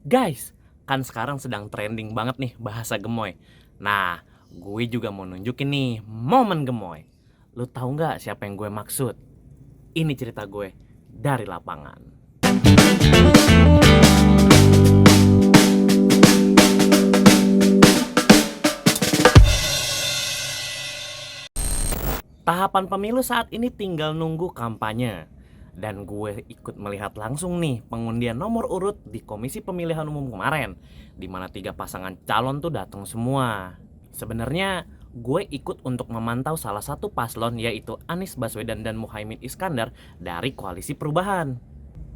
Guys, kan sekarang sedang trending banget nih bahasa gemoy. Nah, gue juga mau nunjukin nih momen gemoy. Lu tahu nggak siapa yang gue maksud? Ini cerita gue dari lapangan. Tahapan pemilu saat ini tinggal nunggu kampanye. Dan gue ikut melihat langsung nih pengundian nomor urut di Komisi Pemilihan Umum kemarin, di mana 3 pasangan calon tuh datang semua. Sebenarnya gue ikut untuk memantau salah satu paslon, yaitu Anies Baswedan dan Muhaimin Iskandar dari Koalisi Perubahan.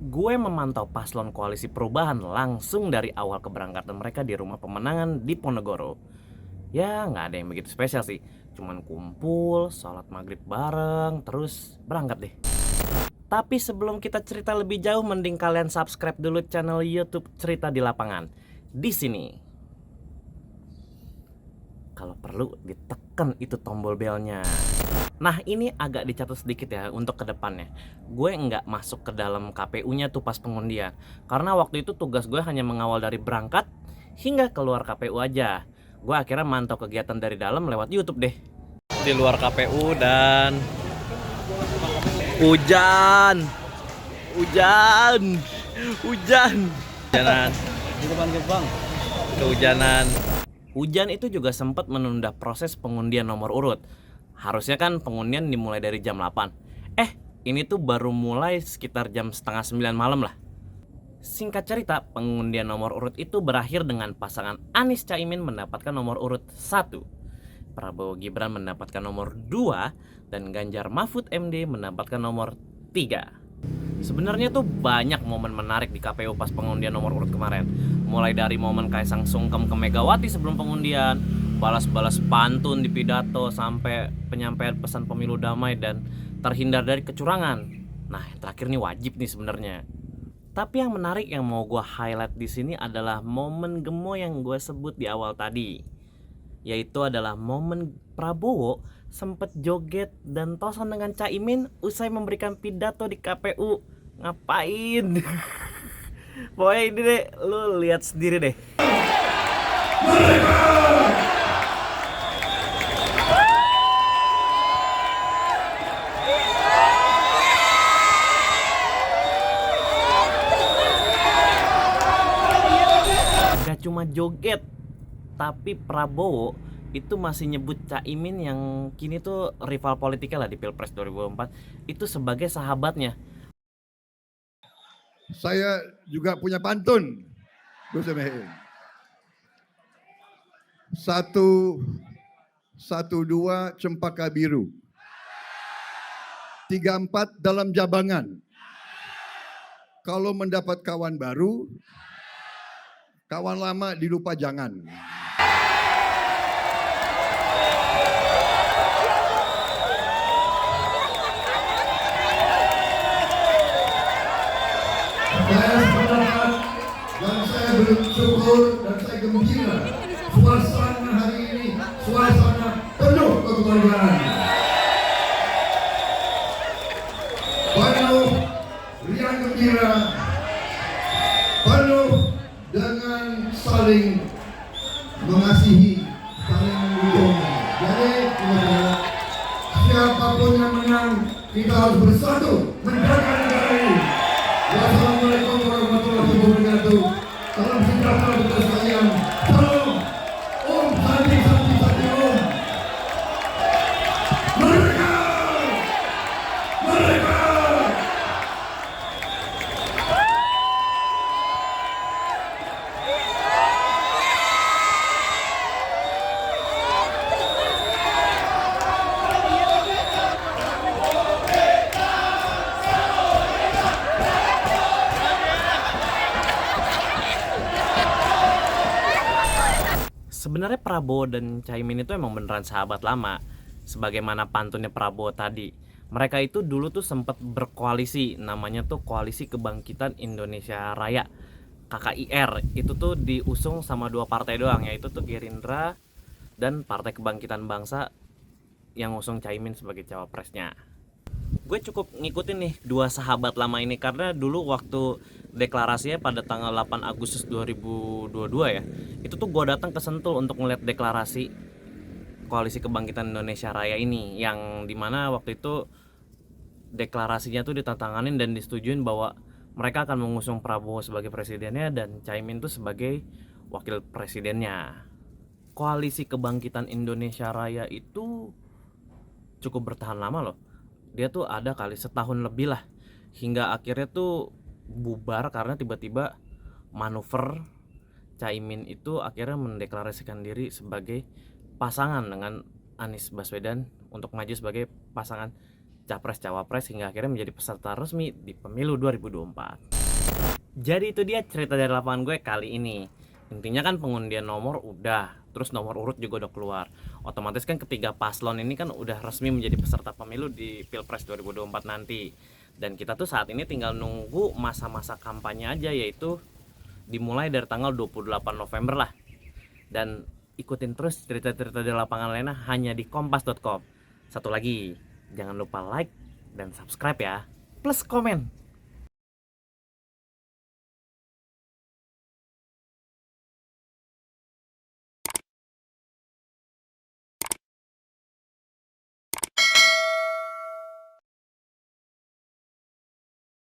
Gue memantau paslon Koalisi Perubahan langsung dari awal keberangkatan mereka di rumah pemenangan di Ponorogo. Ya nggak ada yang begitu spesial sih, cuman kumpul, sholat maghrib bareng, terus berangkat deh. Tapi sebelum kita cerita lebih jauh, mending kalian subscribe dulu channel YouTube Cerita di Lapangan. Di sini, kalau perlu ditekan itu tombol belnya. Nah, ini agak dicatat sedikit ya untuk kedepannya. Gue nggak masuk ke dalam KPU-nya tuh pas pengundian, karena waktu itu tugas gue hanya mengawal dari berangkat hingga keluar KPU aja. Gue akhirnya mantau kegiatan dari dalam lewat YouTube deh. Di luar KPU dan hujan, hujan, hujan, hujanan Di depan gerbang. kehujanan. Hujan itu juga sempat menunda proses pengundian nomor urut. Harusnya kan pengundian dimulai dari jam 8. Ini tuh baru mulai sekitar jam setengah 9 malam lah. Singkat cerita, pengundian nomor urut itu berakhir dengan pasangan Anies Caimin mendapatkan nomor urut 1, Prabowo Gibran mendapatkan nomor 2, dan Ganjar Mahfud MD mendapatkan nomor 3. Sebenarnya tuh banyak momen menarik di KPU pas pengundian nomor urut kemarin. Mulai dari momen Kaisang sungkem ke Megawati sebelum pengundian, balas-balas pantun di pidato, sampai penyampaian pesan pemilu damai dan terhindar dari kecurangan. Nah, yang terakhir nih wajib nih sebenarnya. Tapi yang menarik yang mau gue highlight di sini adalah momen gemo yang gue sebut di awal tadi, yaitu adalah momen Prabowo sempet joget dan tosan dengan Caimin usai memberikan pidato di KPU. Ngapain? Pokoknya ini deh, lu lihat sendiri deh. Gak cuma joget, tapi Prabowo itu masih nyebut Caimin yang kini tuh rival politiknya lah di Pilpres 2024 itu sebagai sahabatnya. Saya juga punya pantun. Gus Emehin. 112 cempaka biru. 34 dalam jabangan. Kalau mendapat kawan baru, kawan lama dilupa jangan. Saya sependapat dan saya bersyukur dan saya gembira suasana hari ini suasana penuh kekeluargaan, penuh riang gembira, penuh dengan saling mengasihi, saling mendukung. Jadi siapapun yang menang, kita harus bersatu menjaga negara ini. Wassalamualaikum warahmatullahi wabarakatuh. Salam sejahtera untuk sekalian. Salam Om Santi Santi Santi Om. Merdeka! Merdeka! Sebenarnya Prabowo dan Caimin itu emang beneran sahabat lama. Sebagaimana pantunnya Prabowo tadi, mereka itu dulu tuh sempat berkoalisi, namanya tuh Koalisi Kebangkitan Indonesia Raya, KKIR. Itu tuh diusung sama 2 partai doang, yaitu tuh Gerindra dan Partai Kebangkitan Bangsa yang usung Caimin sebagai cawapresnya. Gue cukup ngikutin nih 2 sahabat lama ini karena dulu waktu deklarasinya pada tanggal 8 Agustus 2022 ya. Itu tuh gue datang ke Sentul untuk ngeliat deklarasi Koalisi Kebangkitan Indonesia Raya ini, yang dimana waktu itu deklarasinya tuh ditantanganin dan disetujuin bahwa mereka akan mengusung Prabowo sebagai presidennya dan Caimin tuh sebagai wakil presidennya. Koalisi Kebangkitan Indonesia Raya itu cukup bertahan lama loh. Dia tuh ada kali setahun lebih lah, hingga akhirnya tuh bubar karena tiba-tiba manuver Caimin itu akhirnya mendeklarasikan diri sebagai pasangan dengan Anies Baswedan untuk maju sebagai pasangan capres cawapres, hingga akhirnya menjadi peserta resmi di pemilu 2024. Jadi itu dia cerita dari lapangan gue kali ini. Intinya kan pengundian nomor udah, terus nomor urut juga udah keluar. Otomatis kan ketiga paslon ini kan udah resmi menjadi peserta pemilu di Pilpres 2024 nanti. Dan kita tuh saat ini tinggal nunggu masa-masa kampanye aja, yaitu dimulai dari tanggal 28 November lah. Dan ikutin terus cerita-cerita di lapangan lainnya hanya di kompas.com. Satu lagi, jangan lupa like dan subscribe ya. Plus komen.